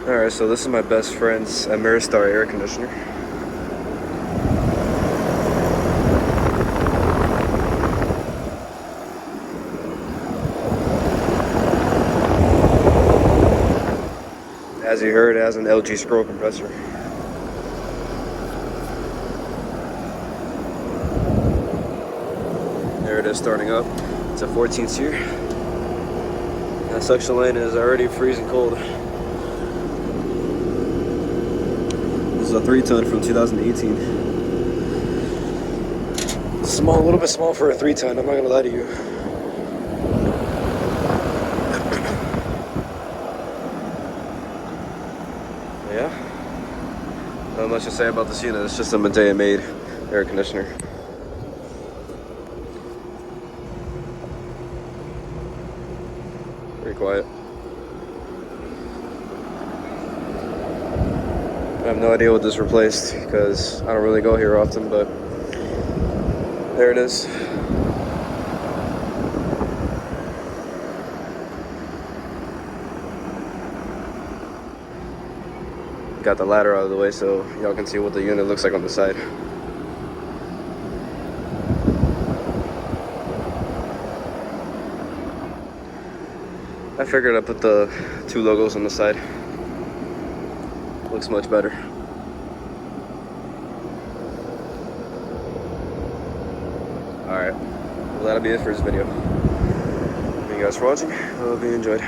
Alright, so this is my best friend's Ameristar air conditioner. As you heard, it has an LG scroll compressor. There it is starting up. It's a 14 seer. That suction lane is already freezing cold. This is a 3-ton from 2018. Small, a little bit small for a 3-ton, I'm not gonna lie to you. Yeah, not much to say about this unit. It's just a Medea-made air conditioner. Pretty quiet. I have no idea what this replaced because I don't really go here often, but there it is. Got the ladder out of the way so y'all can see what the unit looks like on the side. I figured I'd put the 2 logos on the side. Looks much better. Alright, well that'll be it for this video. Thank you guys for watching. I hope you enjoyed.